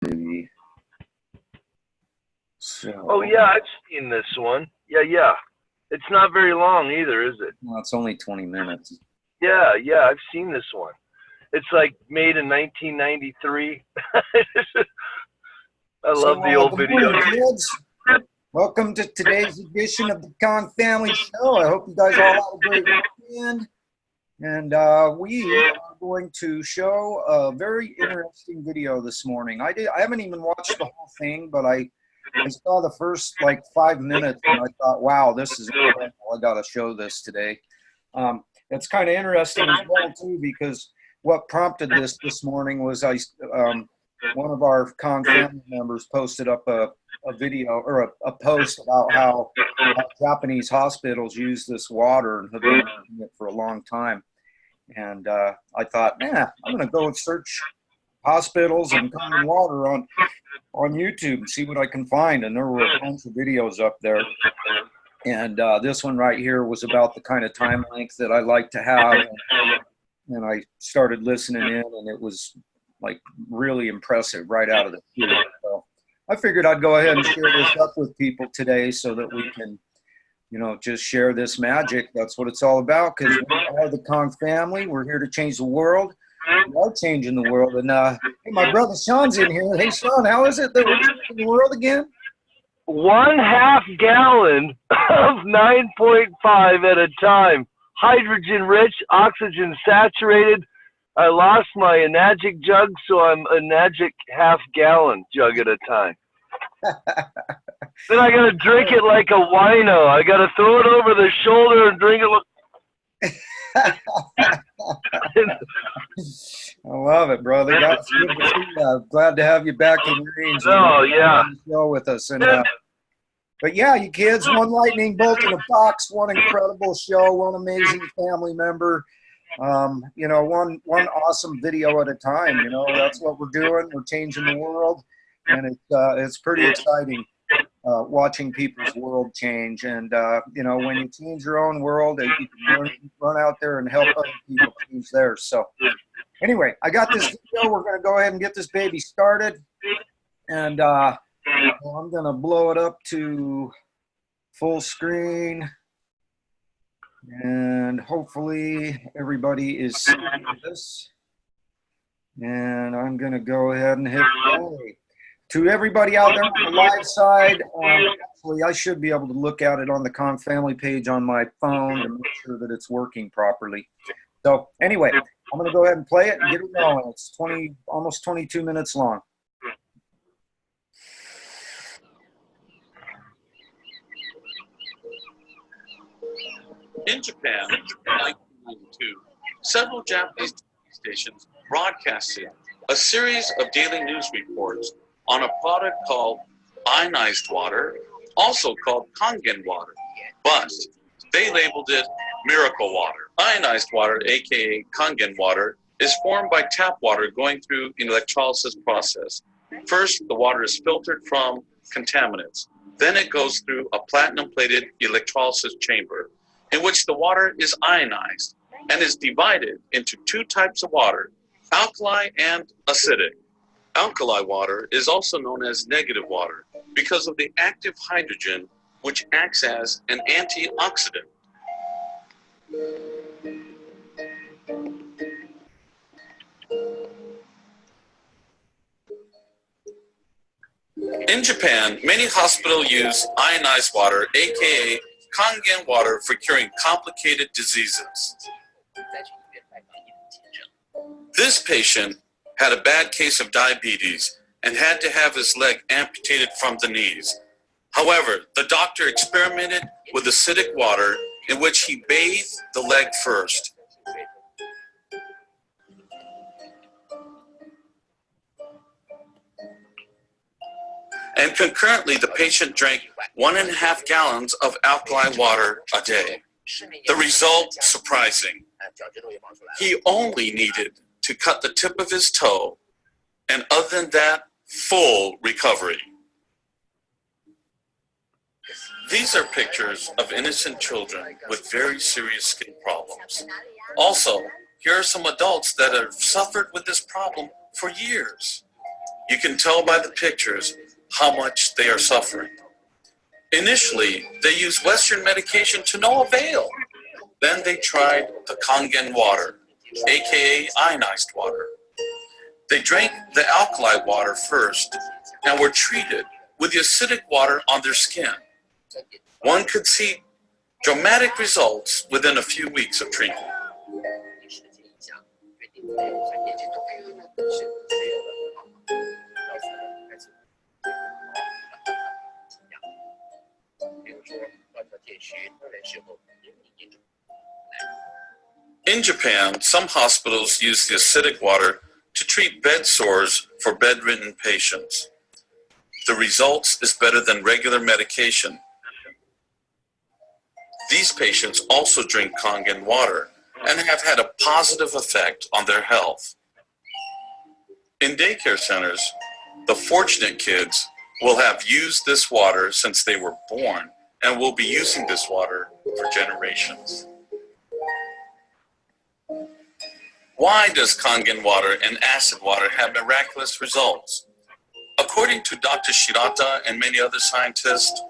maybe. So, oh yeah, I've seen this one. Yeah. It's not very long either, is it? well, it's only 20 minutes. Yeah, I've seen this one. It's like made in 1993. I love the old good video. morning, kids. Welcome to today's edition of the Kong Family Show. I hope you guys all had a great weekend. And we are going to show a very interesting video this morning. I haven't even watched the whole thing, but I saw the first like 5 minutes and I thought, wow, this is incredible. I got to show this today. It's kind of interesting as well too, because what prompted this morning was one of our Kong family members posted up a video or a post about how Japanese hospitals use this water and have been using it for a long time. And I thought, I'm going to go and search hospitals and common water on YouTube and see what I can find. And there were a bunch of videos up there. And this one right here was about the kind of time length that I like to have. And I started listening in, and it was like really impressive right out of the chute. So I figured I'd go ahead and share this up with people today so that we can, just share this magic. That's what it's all about, because we are the Kong family. We're here to change the world. We are changing the world. And hey, my brother Sean's in here. Hey, Sean, how is it that we're changing the world again? 1/2 gallon of 9.5 at a time. Hydrogen rich, oxygen saturated. I lost my Enagic jug, so I'm Enagic 1/2 gallon jug at a time. Then I gotta drink it like a wino. I gotta throw it over the shoulder and drink it. I love it, brother. It's good to see you. Glad to have you back in range. Oh yeah. Show with us, and but yeah, you kids, one lightning bolt in a box, one incredible show, one amazing family member. One awesome video at a time. That's what we're doing. We're changing the world, and it's pretty exciting watching people's world change. And when you change your own world, you can run out there and help other people change theirs. So anyway, I got this video. We're going to go ahead and get this baby started, and I'm going to blow it up to full screen. And hopefully everybody is seeing this. And I'm going to go ahead and hit play. To everybody out there on the live side, actually I should be able to look at it on the Kong family page on my phone to make sure that it's working properly. So anyway, I'm going to go ahead and play it and get it going. It's almost 22 minutes long. In Japan, in 1992, several Japanese TV stations broadcasted a series of daily news reports on a product called ionized water, also called KONGen water, but they labeled it miracle water. Ionized water, aka KONGen water, is formed by tap water going through an electrolysis process. First, the water is filtered from contaminants. Then it goes through a platinum-plated electrolysis chamber, in which the water is ionized and is divided into two types of water, alkali and acidic. Alkali water is also known as negative water because of the active hydrogen, which acts as an antioxidant. In Japan, many hospitals use ionized water, aka KONGen water, for curing complicated diseases. This patient had a bad case of diabetes and had to have his leg amputated from the knees. However, the doctor experimented with acidic water in which he bathed the leg first. And concurrently, the patient drank 1.5 gallons of alkali water a day. The result, surprising. He only needed to cut the tip of his toe, and other than that, full recovery. These are pictures of innocent children with very serious skin problems. Also, here are some adults that have suffered with this problem for years. You can tell by the pictures how much they are suffering. Initially, they used Western medication to no avail. Then they tried the KONGen water, aka ionized water. They drank the alkali water first and were treated with the acidic water on their skin. One could see dramatic results within a few weeks of treatment. In Japan, some hospitals use the acidic water to treat bed sores for bedridden patients. The results is better than regular medication. These patients also drink KONGen water and have had a positive effect on their health. In daycare centers, the fortunate kids will have used this water since they were born and will be using this water for generations. Why does KONGen water and acid water have miraculous results? According to Dr. Shirata and many other scientists,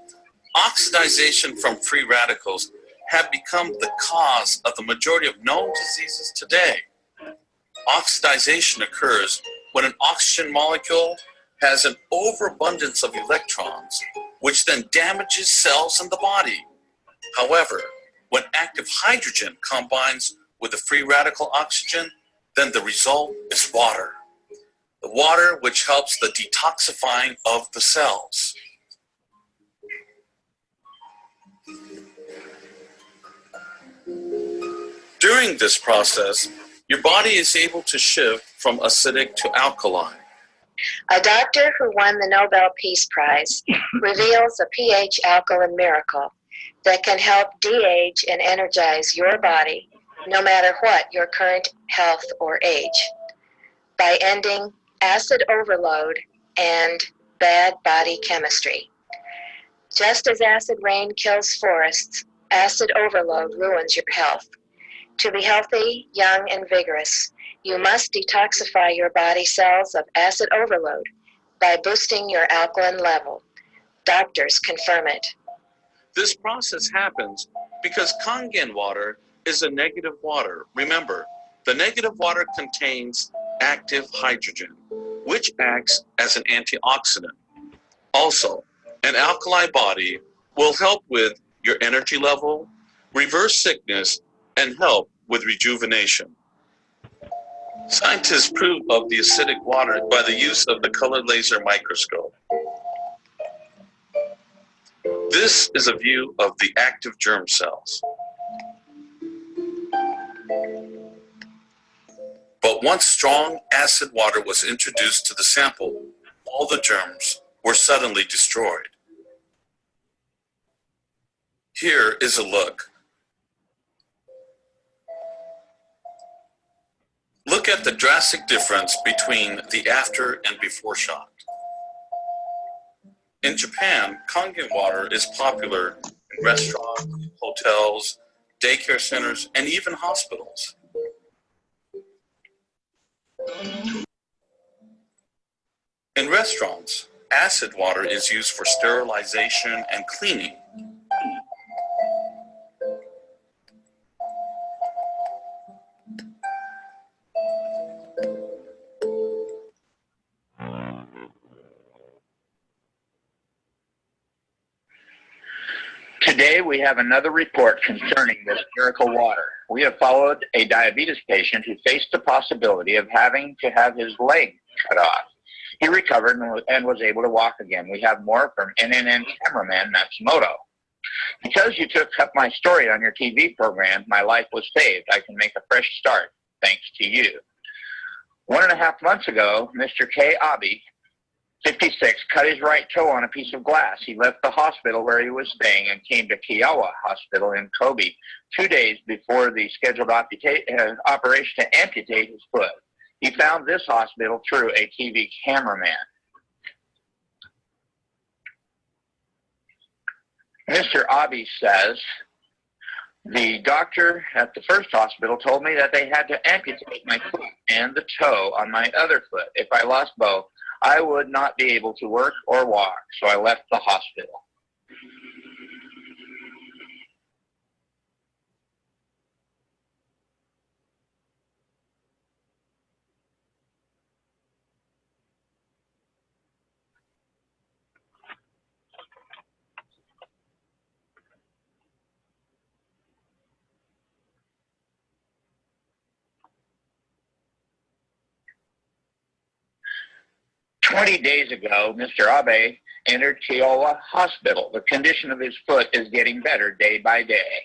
oxidization from free radicals have become the cause of the majority of known diseases today. Oxidization occurs when an oxygen molecule has an overabundance of electrons, which then damages cells in the body. However, when active hydrogen combines with the free radical oxygen, then the result is water. The water which helps the detoxifying of the cells. During this process, your body is able to shift from acidic to alkaline. A doctor who won the Nobel Peace Prize reveals a pH alkaline miracle that can help de-age and energize your body no matter what your current health or age, by ending acid overload and bad body chemistry. Just as acid rain kills forests, acid overload ruins your health. To be healthy, young, and vigorous, you must detoxify your body cells of acid overload by boosting your alkaline level. Doctors confirm it. This process happens because KONGen water is a negative water. Remember, the negative water contains active hydrogen, which acts as an antioxidant. Also, an alkali body will help with your energy level, reverse sickness, and help with rejuvenation. Scientists prove of the acidic water by the use of the color laser microscope. This is a view of the active germ cells. But once strong acid water was introduced to the sample, all the germs were suddenly destroyed. Here is a look. Look at the drastic difference between the after and before shot. In Japan, KONGen water is popular in restaurants, hotels, daycare centers, and even hospitals. In restaurants, acid water is used for sterilization and cleaning. Today we have another report concerning this miracle water. We have followed a diabetes patient who faced the possibility of having to have his leg cut off. He recovered and was able to walk again. We have more from NNN cameraman Matsumoto. Because you took up my story on your TV program, my life was saved. I can make a fresh start, thanks to you. 1.5 months ago, Mr. K. Abe, 56, cut his right toe on a piece of glass. He left the hospital where he was staying and came to Kiowa Hospital in Kobe 2 days before the scheduled operation to amputate his foot. He found this hospital through a TV cameraman. Mr. Abe says, the doctor at the first hospital told me that they had to amputate my foot and the toe on my other foot. If I lost both, I would not be able to work or walk, so I left the hospital. "20 days ago, Mr. Abe entered Kiowa Hospital. The condition of his foot is getting better day by day.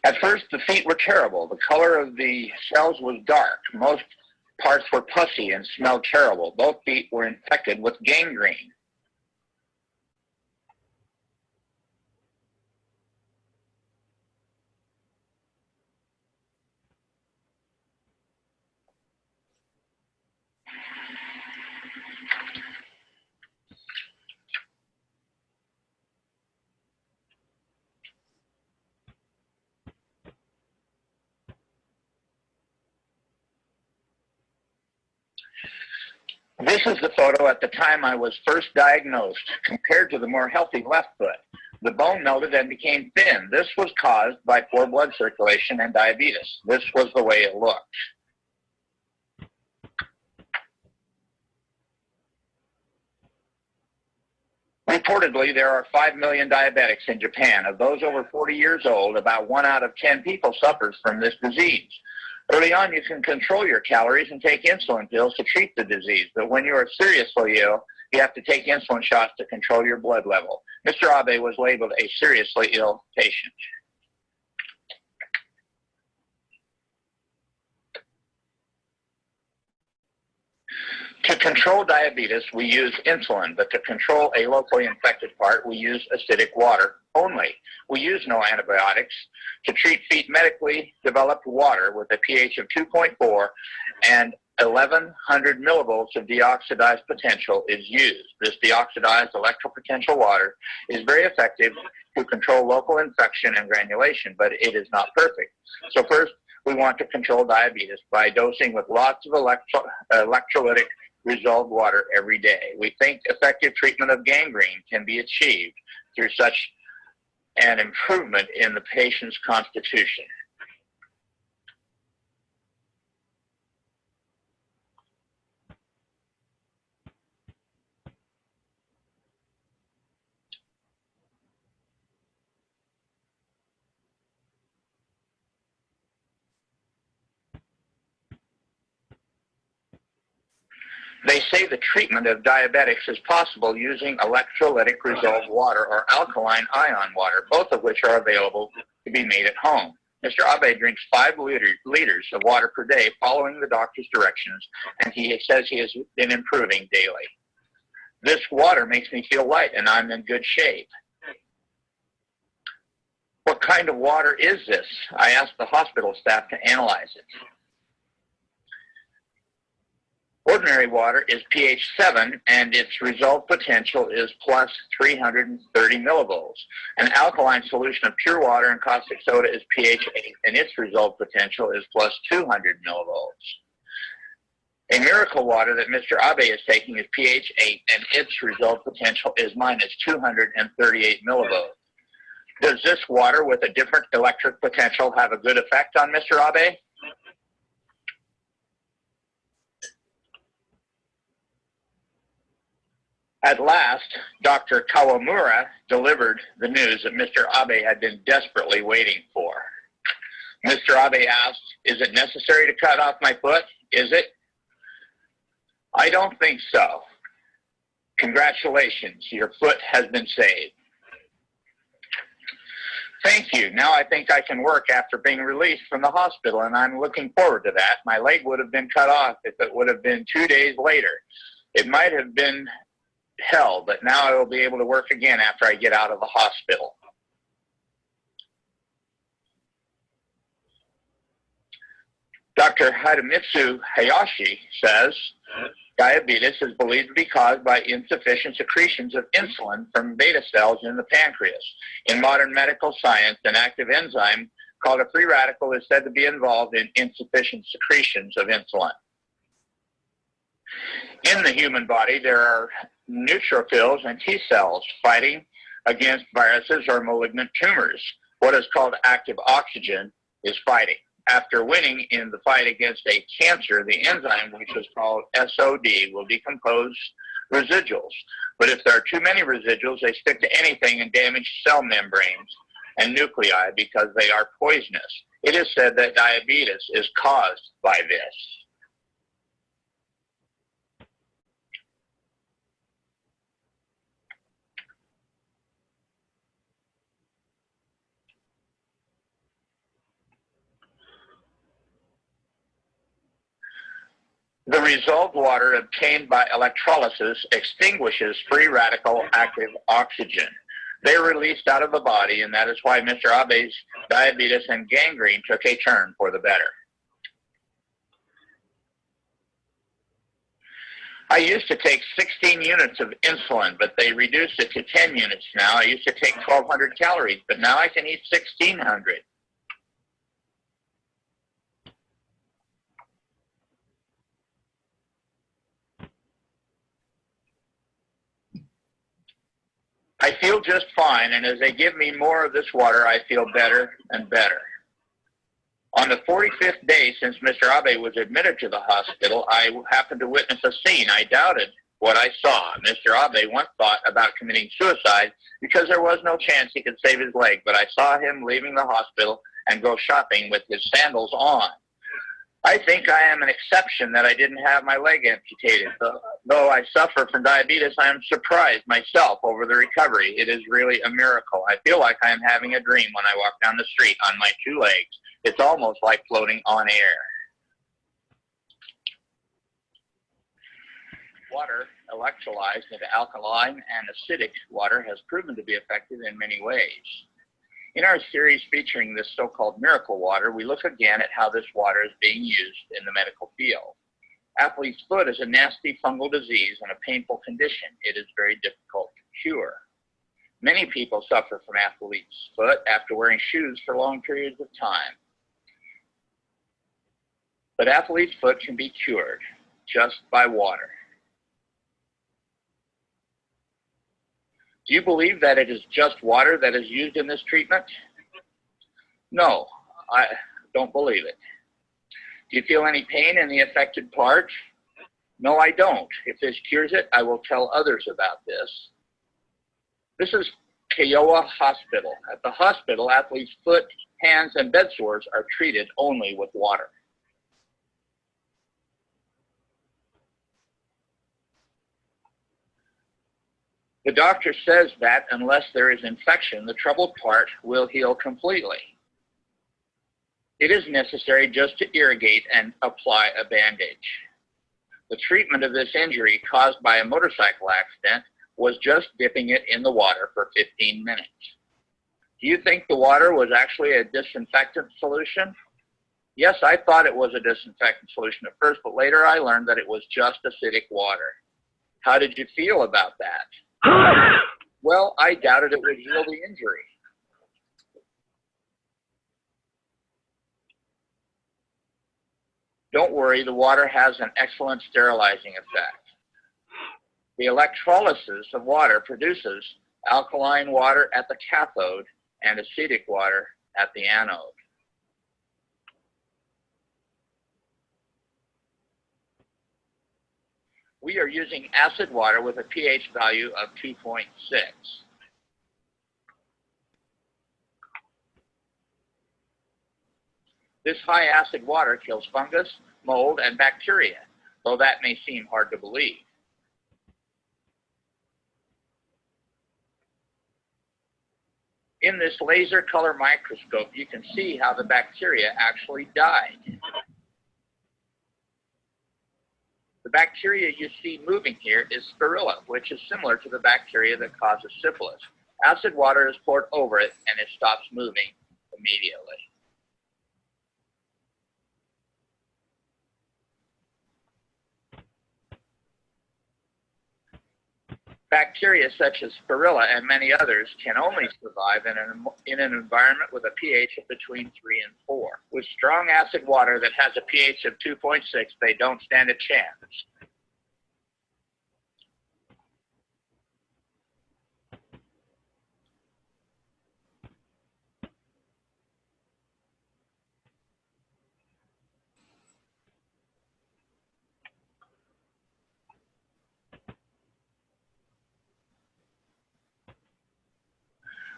At first, the feet were terrible. The color of the cells was dark. Most parts were pussy and smelled terrible. Both feet were infected with gangrene. This is the photo at the time I was first diagnosed, compared to the more healthy left foot. The bone melted and became thin. This was caused by poor blood circulation and diabetes. This was the way it looked. Reportedly, there are 5 million diabetics in Japan. Of those over 40 years old, about 1 out of 10 people suffers from this disease. Early on, you can control your calories and take insulin pills to treat the disease, but when you are seriously ill, you have to take insulin shots to control your blood level. Mr. Abe was labeled a seriously ill patient. To control diabetes, we use insulin, but to control a locally infected part, we use acidic water only. We use no antibiotics. To treat feet, medically developed water with a pH of 2.4 and 1100 millivolts of deoxidized potential is used. This deoxidized electropotential water is very effective to control local infection and granulation, but it is not perfect. So first, we want to control diabetes by dosing with lots of electrolytic resolved water every day. We think effective treatment of gangrene can be achieved through such an improvement in the patient's constitution. They say the treatment of diabetics is possible using electrolytic resolved water or alkaline ion water, both of which are available to be made at home. Mr. Abe drinks 5 liters of water per day following the doctor's directions, and he says he has been improving daily. This water makes me feel light and I'm in good shape. What kind of water is this? I asked the hospital staff to analyze it. Ordinary water is pH 7 and its resolved potential is plus 330 millivolts. An alkaline solution of pure water and caustic soda is pH 8 and its resolved potential is plus 200 millivolts. A miracle water that Mr. Abe is taking is pH 8 and its resolved potential is minus 238 millivolts. Does this water with a different electric potential have a good effect on Mr. Abe? At last, Dr. Kawamura delivered the news that Mr. Abe had been desperately waiting for. Mr. Abe asked, "Is it necessary to cut off my foot? Is it?" "I don't think so. Congratulations, your foot has been saved." "Thank you. Now I think I can work after being released from the hospital, and I'm looking forward to that. My leg would have been cut off if it would have been 2 days later. It might have been hell, but now I will be able to work again after I get out of the hospital." Dr. Hidemitsu Hayashi says, diabetes is believed to be caused by insufficient secretions of insulin from beta cells in the pancreas. In modern medical science, an active enzyme called a free radical, is said to be involved in insufficient secretions of insulin. In the human body, there are neutrophils and T cells fighting against viruses or malignant tumors. What is called active oxygen is fighting. After winning in the fight against a cancer, the enzyme, which is called SOD, will decompose residuals. But if there are too many residuals, they stick to anything and damage cell membranes and nuclei because they are poisonous. It is said that diabetes is caused by this. The result water obtained by electrolysis extinguishes free radical active oxygen. They are released out of the body, and that is why Mr. Abe's diabetes and gangrene took a turn for the better. I used to take 16 units of insulin, but they reduced it to 10 units now. I used to take 1,200 calories, but now I can eat 1,600. I feel just fine, and as they give me more of this water, I feel better and better. On the 45th day since Mr. Abe was admitted to the hospital, I happened to witness a scene. I doubted what I saw. Mr. Abe once thought about committing suicide because there was no chance he could save his leg, but I saw him leaving the hospital and go shopping with his sandals on. I think I am an exception that I didn't have my leg amputated. Though I suffer from diabetes, I am surprised myself over the recovery. It is really a miracle. I feel like I am having a dream when I walk down the street on my two legs. It's almost like floating on air. Water electrolyzed into alkaline and acidic water has proven to be effective in many ways. In our series featuring this so-called miracle water, we look again at how this water is being used in the medical field. Athlete's foot is a nasty fungal disease and a painful condition. It is very difficult to cure. Many people suffer from athlete's foot after wearing shoes for long periods of time. But athlete's foot can be cured just by water. Do you believe that it is just water that is used in this treatment? No, I don't believe it. Do you feel any pain in the affected part? No, I don't. If this cures it, I will tell others about this. This is Kiowa Hospital. At the hospital, athlete's foot, hands, and bed sores are treated only with water. The doctor says that unless there is infection, the troubled part will heal completely. It is necessary just to irrigate and apply a bandage. The treatment of this injury caused by a motorcycle accident was just dipping it in the water for 15 minutes. Do you think the water was actually a disinfectant solution? Yes, I thought it was a disinfectant solution at first, but later I learned that it was just acidic water. How did you feel about that? Well, I doubted it would heal the injury. Don't worry, the water has an excellent sterilizing effect. The electrolysis of water produces alkaline water at the cathode and acidic water at the anode. We are using acid water with a pH value of 2.6. This high acid water kills fungus, mold, and bacteria, though that may seem hard to believe. In this laser color microscope, you can see how the bacteria actually died. The bacteria you see moving here is spirilla, which is similar to the bacteria that causes syphilis. Acid water is poured over it and it stops moving immediately. Bacteria such as Spirilla and many others can only survive in an environment with a pH of between 3 and 4. With strong acid water that has a pH of 2.6, they don't stand a chance.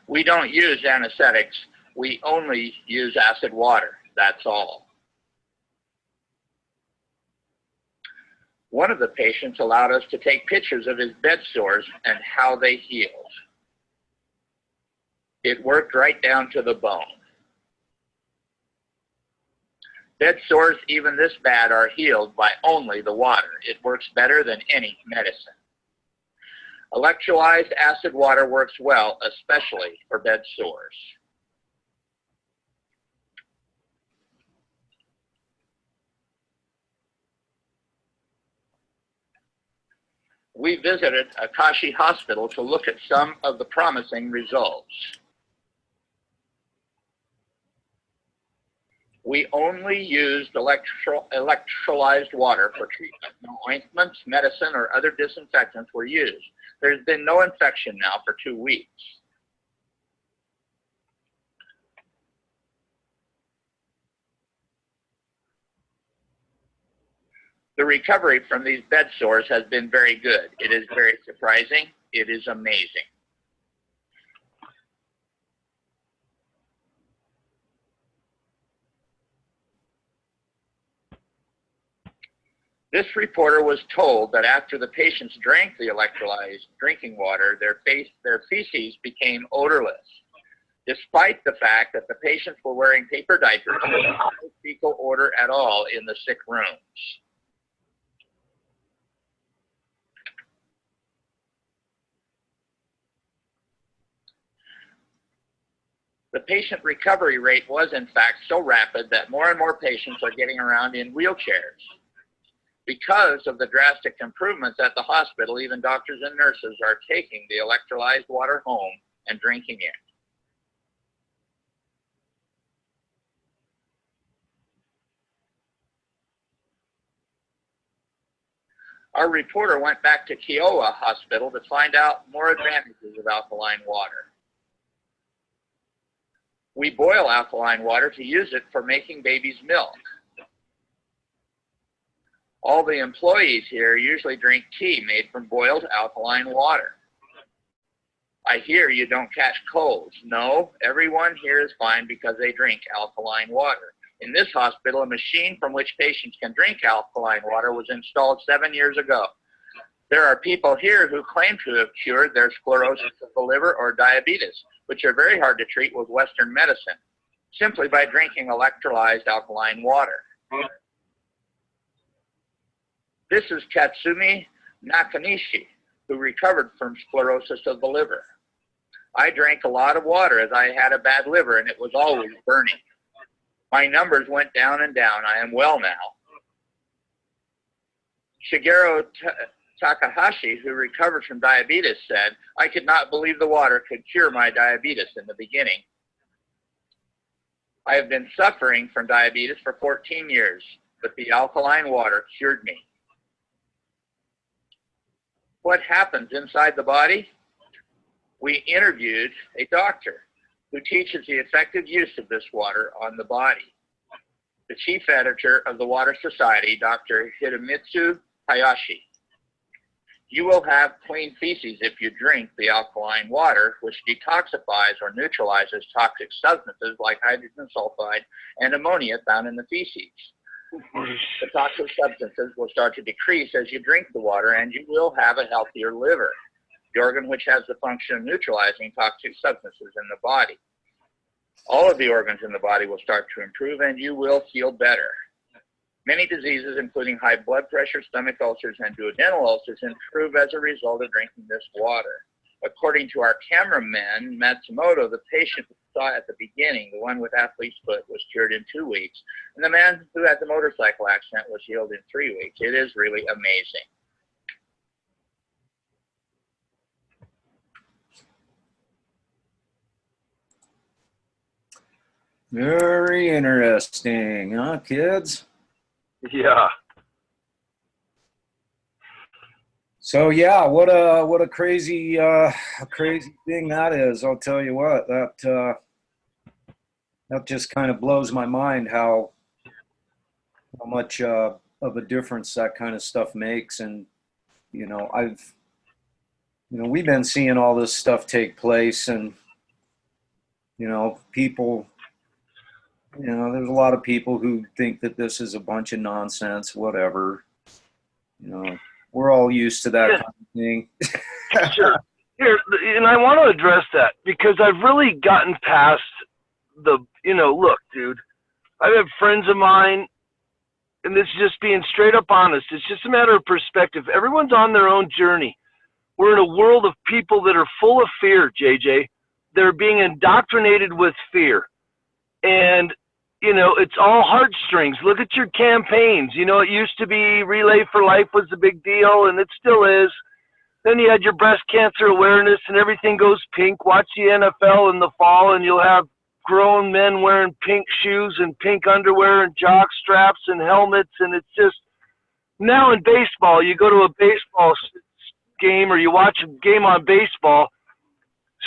We don't use anesthetics. We only use acid water. That's all. One of the patients allowed us to take pictures of his bed sores and how they healed. It worked right down to the bone. Bed sores, even this bad, are healed by only the water. It works better than any medicine. Electrolyzed acid water works well, especially for bed sores. We visited Akashi Hospital to look at some of the promising results. We only used electrolyzed water for treatment. No ointments, medicine, or other disinfectants were used. There's been no infection now for 2 weeks. The recovery from these bed sores has been very good. It is very surprising. It is amazing. This reporter was told that after the patients drank the electrolyzed drinking water, their feces became odorless, despite the fact that the patients were wearing paper diapers. There was no fecal odor at all in the sick rooms. The patient recovery rate was, in fact, so rapid that more and more patients are getting around in wheelchairs. Because of the drastic improvements at the hospital, even doctors and nurses are taking the electrolyzed water home and drinking it. Our reporter went back to Kiowa Hospital to find out more advantages of alkaline water. We boil alkaline water to use it for making baby's milk. All the employees here usually drink tea made from boiled alkaline water. I hear you don't catch colds. No, everyone here is fine because they drink alkaline water. In this hospital, a machine from which patients can drink alkaline water was installed 7 years ago. There are people here who claim to have cured their sclerosis of the liver or diabetes, which are very hard to treat with Western medicine, simply by drinking electrolyzed alkaline water. This is Katsumi Nakanishi, who recovered from sclerosis of the liver. I drank a lot of water as I had a bad liver and it was always burning. My numbers went down and down. I am well now. Shigeru Takahashi, who recovered from diabetes, said, I could not believe the water could cure my diabetes in the beginning. I have been suffering from diabetes for 14 years, but the alkaline water cured me. What happens inside the body? We interviewed a doctor who teaches the effective use of this water on the body. The chief editor of the Water Society, Dr. Hidemitsu Hayashi. You will have clean feces if you drink the alkaline water, which detoxifies or neutralizes toxic substances like hydrogen sulfide and ammonia found in the feces. The toxic substances will start to decrease as you drink the water, and you will have a healthier liver, the organ which has the function of neutralizing toxic substances in the body. All of the organs in the body will start to improve, and you will feel better. Many diseases, including high blood pressure, stomach ulcers, and duodenal ulcers, improve as a result of drinking this water. According to our cameraman, Matsumoto, the patient we saw at the beginning, the one with athlete's foot, was cured in 2 weeks. And the man who had the motorcycle accident was healed in 3 weeks. It is really amazing. Very interesting, huh, kids? Yeah. So yeah, what a crazy thing that is. I'll tell you what, that just kind of blows my mind how much of a difference that kind of stuff makes. And we've been seeing all this stuff take place, and people, there's a lot of people who think that this is a bunch of nonsense, whatever. We're all used to that kind of thing. Sure. Here, and I want to address that because I've really gotten past look, dude, I have friends of mine, and this is just being straight up honest. It's just a matter of perspective. Everyone's on their own journey. We're in a world of people that are full of fear, JJ. They're being indoctrinated with fear. And, it's all heartstrings. Look at your campaigns. It used to be Relay for Life was the big deal, and it still is. Then you had your breast cancer awareness, and everything goes pink. Watch the NFL in the fall, and you'll have grown men wearing pink shoes and pink underwear and jock straps and helmets. And it's just, now in baseball, you go to a baseball game or you watch a game on baseball,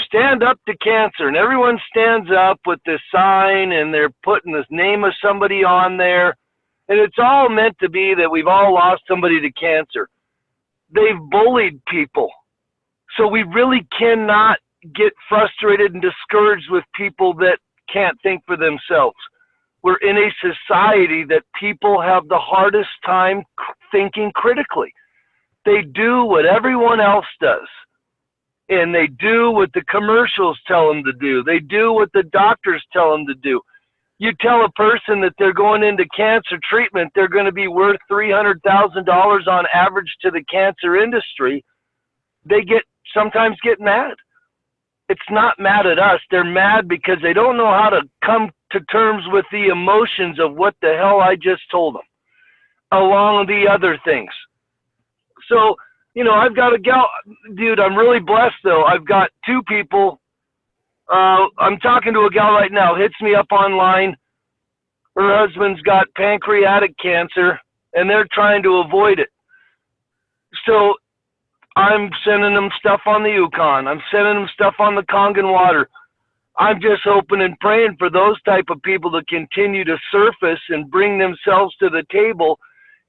stand up to cancer, and everyone stands up with this sign, and they're putting the name of somebody on there, and it's all meant to be that we've all lost somebody to cancer. They've bullied people, so we really cannot get frustrated and discouraged with people that can't think for themselves. We're in a society that people have the hardest time thinking critically. They do what everyone else does. And they do what the commercials tell them to do. They do what the doctors tell them to do. You tell a person that they're going into cancer treatment, they're going to be worth $300,000 on average to the cancer industry. They sometimes get mad. It's not mad at us. They're mad because they don't know how to come to terms with the emotions of what the hell I just told them, along the other things. So, I've got a gal, dude, I'm really blessed though. I've got two people. I'm talking to a gal right now, hits me up online. Her husband's got pancreatic cancer, and they're trying to avoid it. So I'm sending them stuff on the Yukon. I'm sending them stuff on the KONGen water. I'm just hoping and praying for those type of people to continue to surface and bring themselves to the table.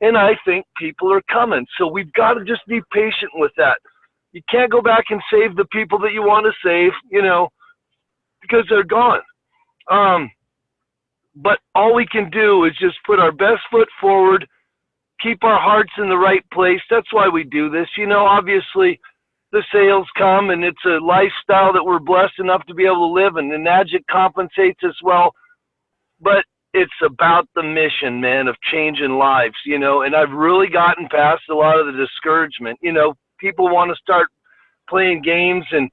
And I think people are coming. So we've got to just be patient with that. You can't go back and save the people that you want to save, because they're gone. But all we can do is just put our best foot forward, keep our hearts in the right place. That's why we do this. Obviously the sales come, and it's a lifestyle that we're blessed enough to be able to live, and Enagic compensates as well. But it's about the mission, man, of changing lives, and I've really gotten past a lot of the discouragement. People want to start playing games, and,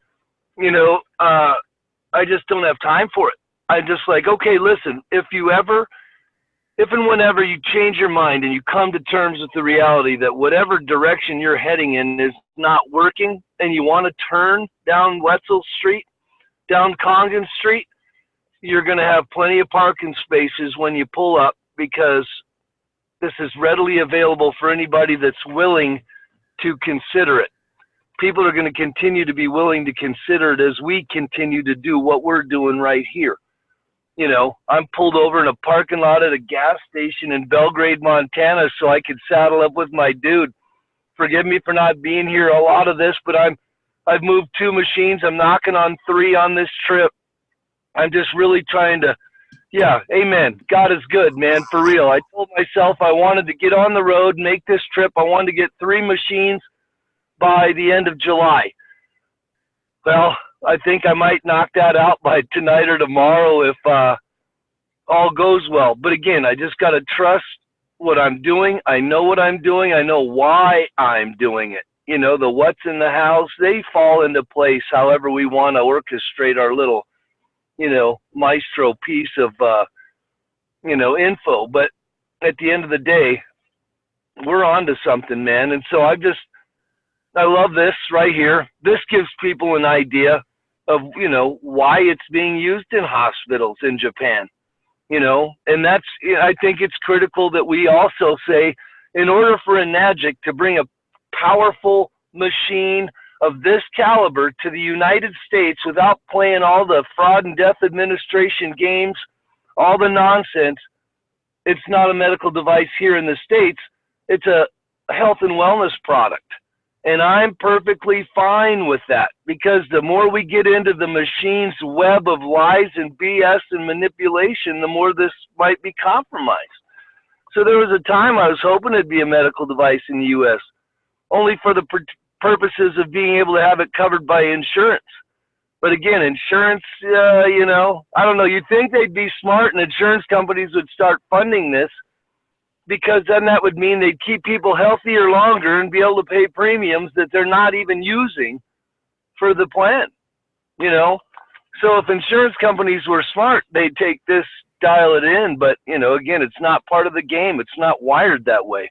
I just don't have time for it. I'm just like, okay, listen, if and whenever you change your mind and you come to terms with the reality that whatever direction you're heading in is not working, and you want to turn down Wetzel Street, down KONGen Street, you're going to have plenty of parking spaces when you pull up, because this is readily available for anybody that's willing to consider it. People are going to continue to be willing to consider it as we continue to do what we're doing right here. I'm pulled over in a parking lot at a gas station in Belgrade, Montana, so I could saddle up with my dude. Forgive me for not being here a lot of this, but I've moved 2 machines. I'm knocking on 3 on this trip. I'm just really trying to, yeah, amen. God is good, man, for real. I told myself I wanted to get on the road, make this trip. I wanted to get 3 machines by the end of July. Well, I think I might knock that out by tonight or tomorrow if all goes well. But again, I just got to trust what I'm doing. I know what I'm doing. I know why I'm doing it. The what's in the house, they fall into place however we want to orchestrate our little, maestro piece of, info. But at the end of the day, we're on to something, man. And so I love this right here. This gives people an idea of, why it's being used in hospitals in Japan. you know, and that's, I think it's critical that we also say, in order for Enagic to bring a powerful machine of this caliber to the United States without playing all the fraud and death administration games, all the nonsense, it's not a medical device here in the States. It's a health and wellness product. And I'm perfectly fine with that, because the more we get into the machine's web of lies and BS and manipulation, the more this might be compromised. So there was a time I was hoping it'd be a medical device in the U.S., only for the purposes of being able to have it covered by insurance. But again, insurance, you know, I don't know. You'd think they'd be smart and insurance companies would start funding this, because then that would mean they'd keep people healthier longer and be able to pay premiums that they're not even using for the plan, you know. So if insurance companies were smart, they'd take this, dial it in. But, you know, again, it's not part of the game. It's not wired that way.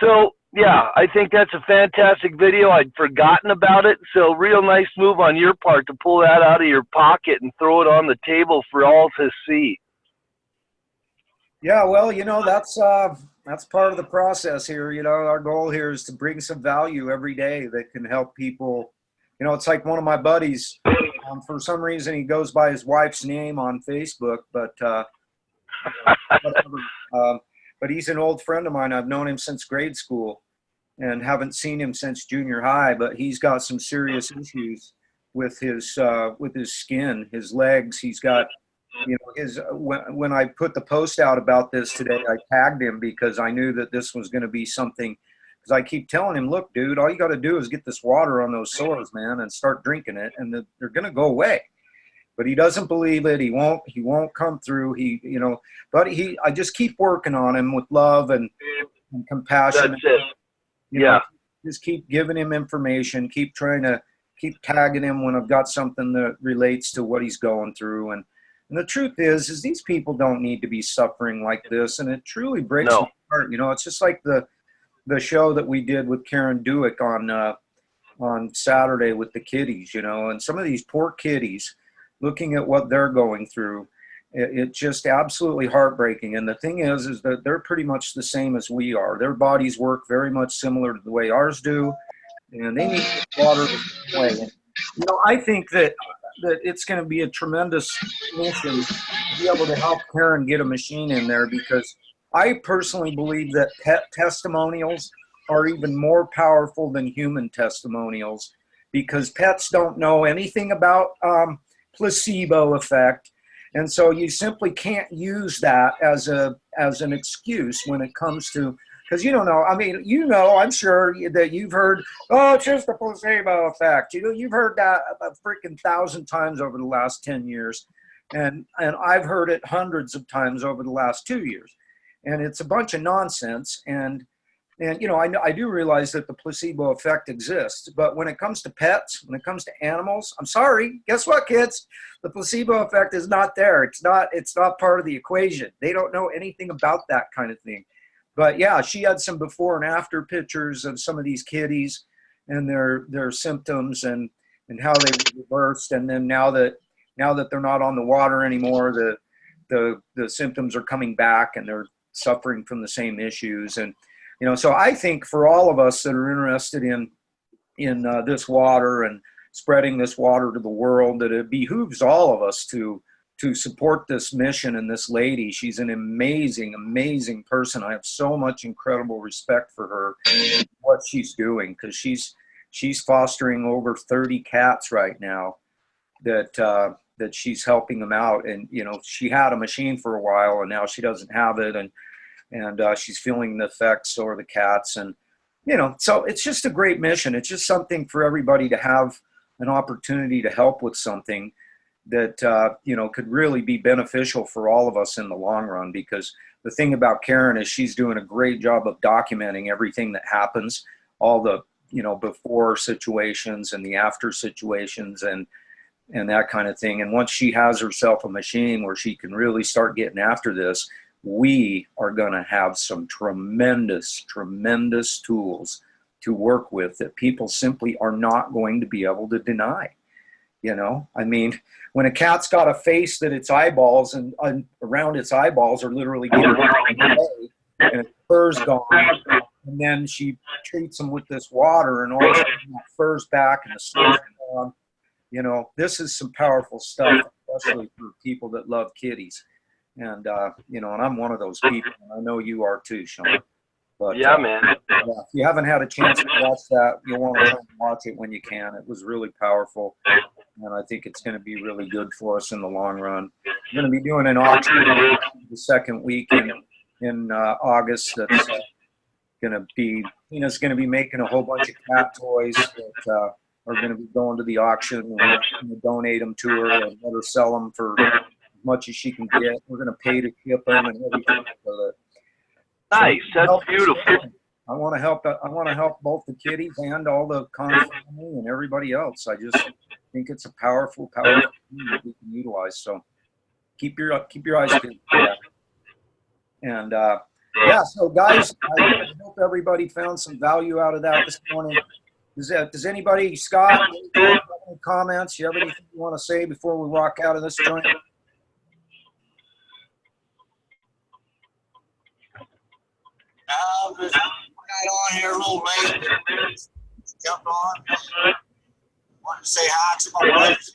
So, yeah, I think that's a fantastic video. I'd forgotten about it. So real nice move on your part to pull that out of your pocket and throw it on the table for all to see. Yeah, well, you know, that's part of the process here. You know, our goal here is to bring some value every day that can help people. You know, it's like one of my buddies, for some reason he goes by his wife's name on Facebook, but but he's an old friend of mine. I've known him since grade school and haven't seen him since junior high, but he's got some serious issues with his skin, his legs. He's got, you know, when I put the post out about this today, I tagged him because I knew that this was going to be something, because I keep telling him, look, dude, all you got to do is get this water on those sores, man, and start drinking it, and they're going to go away. But he doesn't believe it. He won't come through. You know, but I just keep working on him with love and compassion. That's it. You know, just keep giving him information, keep tagging him when I've got something that relates to what he's going through. And the truth is these people don't need to be suffering like this. And it truly breaks my heart. You know, it's just like the show that we did with Karen Duick on Saturday with the kiddies, you know, and some of these poor kiddies, looking at what they're going through, it's just absolutely heartbreaking. And the thing is that they're pretty much the same as we are. Their bodies work very much similar to the way ours do, and they need water the same way. And, you know, I think that it's going to be a tremendous mission to be able to help Karen get a machine in there, because I personally believe that pet testimonials are even more powerful than human testimonials, because pets don't know anything about placebo effect. And so you simply can't use that as an excuse when it comes to, because you don't know. I mean, you know, I'm sure that you've heard, oh, it's just the placebo effect. You know, you've heard that a freaking 1,000 times over the last 10 years. And I've heard it hundreds of times over the last 2 years. And it's a bunch of nonsense. And you know, I do realize that the placebo effect exists, but when it comes to pets, when it comes to animals, I'm sorry, guess what, kids? The placebo effect is not there. It's not part of the equation. They don't know anything about that kind of thing. But yeah, she had some before and after pictures of some of these kitties and their symptoms and how they reversed. And then now that they're not on the water anymore, the symptoms are coming back and they're suffering from the same issues. And you know, so I think for all of us that are interested in this water and spreading this water to the world, that it behooves all of us to support this mission and this lady. She's an amazing, amazing person. I have so much incredible respect for her, what she's doing, because she's fostering over 30 cats right now that she's helping them out. And you know, she had a machine for a while, and now she doesn't have it, and she's feeling the effects, so are the cats. And, you know, so it's just a great mission. It's just something for everybody to have an opportunity to help with something that, you know, could really be beneficial for all of us in the long run. Because the thing about Karen is she's doing a great job of documenting everything that happens, all the, you know, before situations and the after situations and that kind of thing. And once she has herself a machine where she can really start getting after this, we are going to have some tremendous, tremendous tools to work with that people simply are not going to be able to deny. You know, I mean, when a cat's got a face that its eyeballs and around its eyeballs are literally getting away, and its fur's gone, and then she treats them with this water, and all of a sudden that fur's back and the skin's gone. You know, this is some powerful stuff, especially for people that love kitties. And, you know, and I'm one of those people, and I know you are too, Sean. But, Yeah, man. yeah, if you haven't had a chance to watch that, you'll want to try and watch it when you can. It was really powerful, and I think it's going to be really good for us in the long run. We're going to be doing an auction the second week in August. That's going to be, Tina's going to be making a whole bunch of cat toys that are going to be going to the auction. And we're going to donate them to her and let her sell them for as much as she can get. We're going to pay to ship them and everything. Nice. That's beautiful. I want to help. I want to help both the kitties and all the Kong family and everybody else. I just think it's a powerful thing that we can utilize. So keep your eyes peeled for that. And yeah, so guys, I hope everybody found some value out of that this morning. Does anybody, Scott, any comments? You have anything you want to say before we walk out of this joint? Just got on here a little late. Jumped on. Wanted to say hi to my buddies.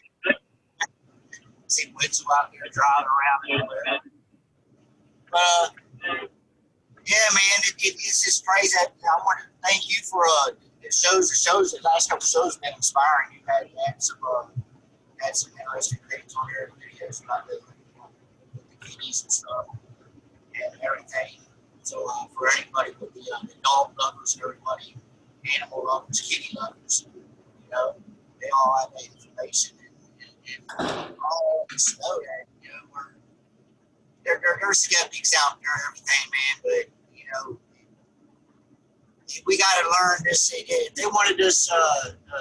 See Witzel out there driving around everywhere. But yeah, man, it's just crazy. I want to thank you for the shows. The last couple shows have been inspiring. You had some interesting things on here, videos about the kitties and stuff and everything. So for anybody with the dog lovers and everybody, animal lovers, kitty lovers, you know, they all have that information and all just know that, you know, there's skeptics out there and everything, man, but, you know, we got to learn this. If they want to just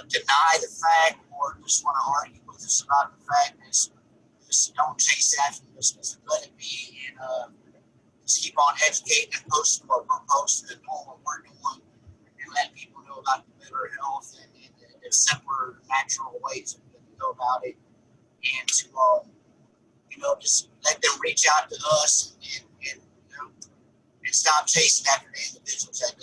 deny the fact or just want to argue with us about the fact, just don't chase after this, just let it be, and just keep on educating and posting what we're posting and doing what we're doing and let people know about the better health and the simpler, natural ways to go about it. And to, you know, just let them reach out to us and you know, and stop chasing after the individuals that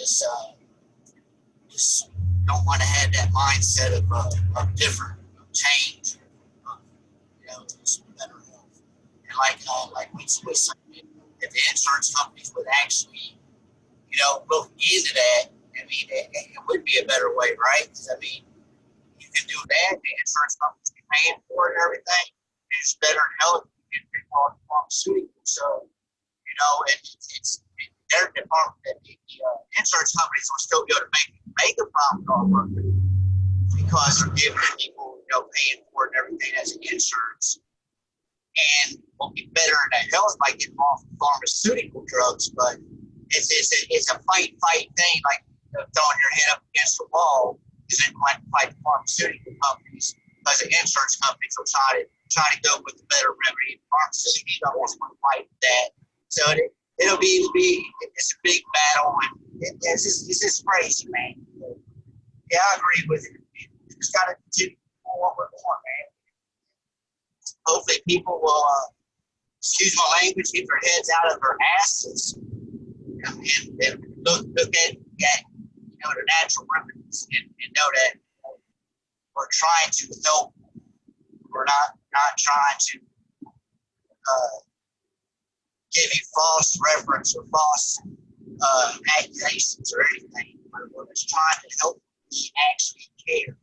just don't want to have that mindset of different, of change, you know, just better health. And like we said, if the insurance companies would actually, you know, look into that, I mean, it would be a better way, right? Because, I mean, you can do that, the insurance companies be paying for it and everything, and it's better in health, you get people on pharmaceuticals. So, you know, it's their department that the insurance companies will still be able to make a profit off of it because they're giving people, you know, paying for it and everything as an insurance. And we'll be better in that health by getting off of pharmaceutical drugs, but it's a fight thing, like throwing your head up against the wall. Is it like fight the pharmaceutical companies because the insurance companies will try to go with the better remedy. Pharmaceuticals don't want to fight that, so it's a big battle, and it's just crazy, man. Yeah, I agree with it. You just got to continue what we're doing, man. Hopefully people will, excuse my language, get their heads out of their asses and look at you know, the natural remedies and know that, you know, we're trying to help. We're not trying to give you false reference or false accusations or anything. We're just trying to help you actually care.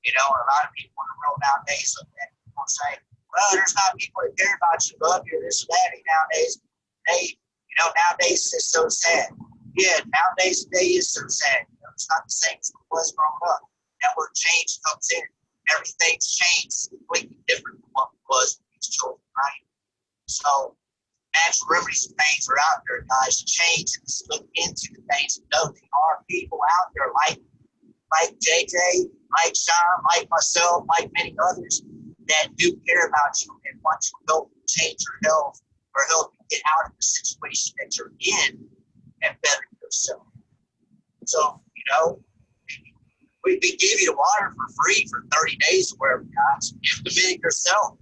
You know, a lot of people in the world nowadays look at people and say, well, there's not people that care about you, love you, this and that. Nowadays, nowadays it's so sad. Yeah, nowadays the day is so sad. You know, it's not the same as it was growing up. Now where change comes in, everything's changed completely different from what it was when we were children, right? So natural remedies and things are out there, guys, to change and just look into the things and know there are people out there like JJ, like Sean, like myself, like many others that do care about you and want to help change your health or help you get out of the situation that you're in and better yourself. So, you know, We give you the water for free for 30 days or wherever, guys. Implement it yourself.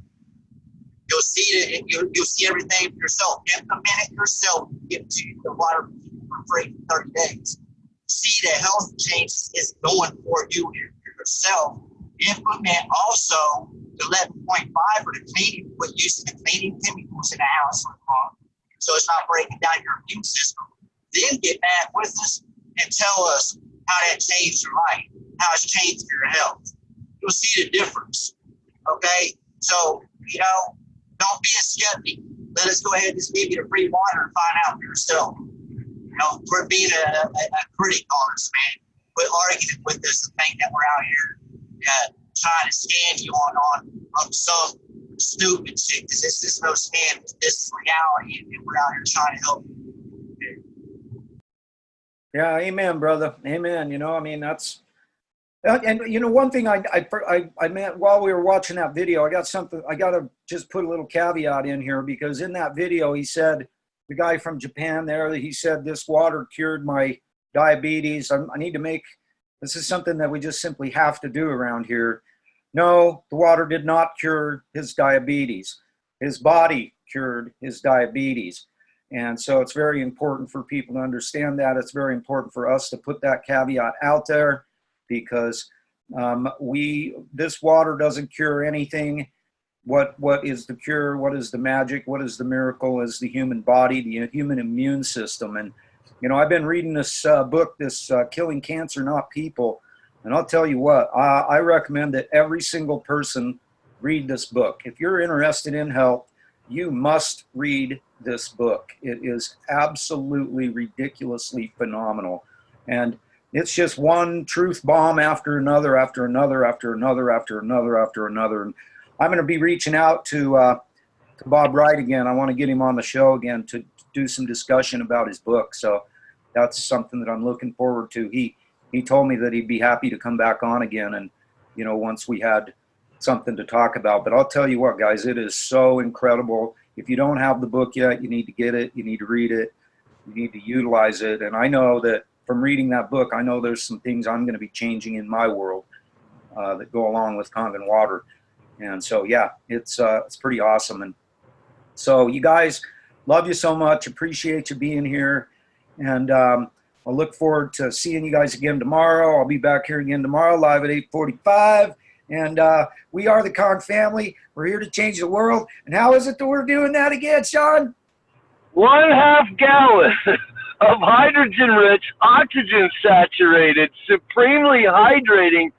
You'll see it. You'll see everything for yourself. Implement it yourself. Give to you the water for free for 30 days. See the health change is going for you yourself. Implement also the 11.5 for the cleaning, what using the cleaning chemicals in the house, so it's not breaking down your immune system. Then get back with us and tell us how that changed your life, how it's changed your health. You'll see the difference. Okay, so don't be a skeptic. Let us go ahead and just give you the free water and find out for yourself. We're being a critic on us, man. Quit arguing with us and think that we're out here trying to scam you on some stupid shit. Because this is no scam. This is reality, and we're out here trying to help you. Yeah, amen, brother. Amen. I mean, that's, and one thing I meant while we were watching that video, I got to just put a little caveat in here, because in that video, he said, the guy from Japan there, he said, this water cured my diabetes. I need to make, this is something that we just simply have to do around here. No, the water did not cure his diabetes. His body cured his diabetes. And so it's very important for people to understand that. It's very important for us to put that caveat out there, because this water doesn't cure anything. What is the cure? What is the magic? What is the miracle? Is the human body, the human immune system. And I've been reading this book, this Killing Cancer, Not People. And I'll tell you what, I recommend that every single person read this book. If you're interested in health, you must read this book. It is absolutely ridiculously phenomenal. And it's just one truth bomb after another, after another, after another, after another, after another. And I'm going to be reaching out to Bob Wright again. I want to get him on the show again to do some discussion about his book. So that's something that I'm looking forward to. He told me that he'd be happy to come back on again, and once we had something to talk about. But I'll tell you what, guys, it is so incredible. If you don't have the book yet, you need to get it. You need to read it. You need to utilize it. And I know that from reading that book, I know there's some things I'm going to be changing in my world that go along with KONGen water. And so, yeah, it's pretty awesome. And so, you guys, love you so much. Appreciate you being here. And I'll look forward to seeing you guys again tomorrow. I'll be back here again tomorrow, live at 8:45. And we are the KONG family. We're here to change the world. And how is it that we're doing that again, Sean? 1/2 gallon of hydrogen-rich, oxygen-saturated, supremely hydrating,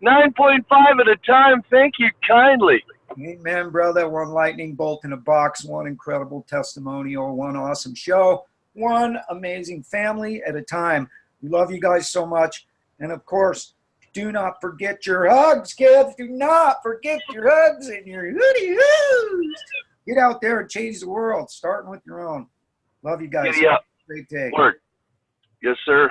9.5 at a time. Thank you kindly. Amen, brother. One lightning bolt in a box, one incredible testimonial, one awesome show, one amazing family at a time. We love you guys so much. And of course, do not forget your hugs, kids. Do not forget your hugs and your HooDeeHoos. Get out there and change the world, starting with your own. Love you guys. Giddy up. Great day. Word. Yes, sir.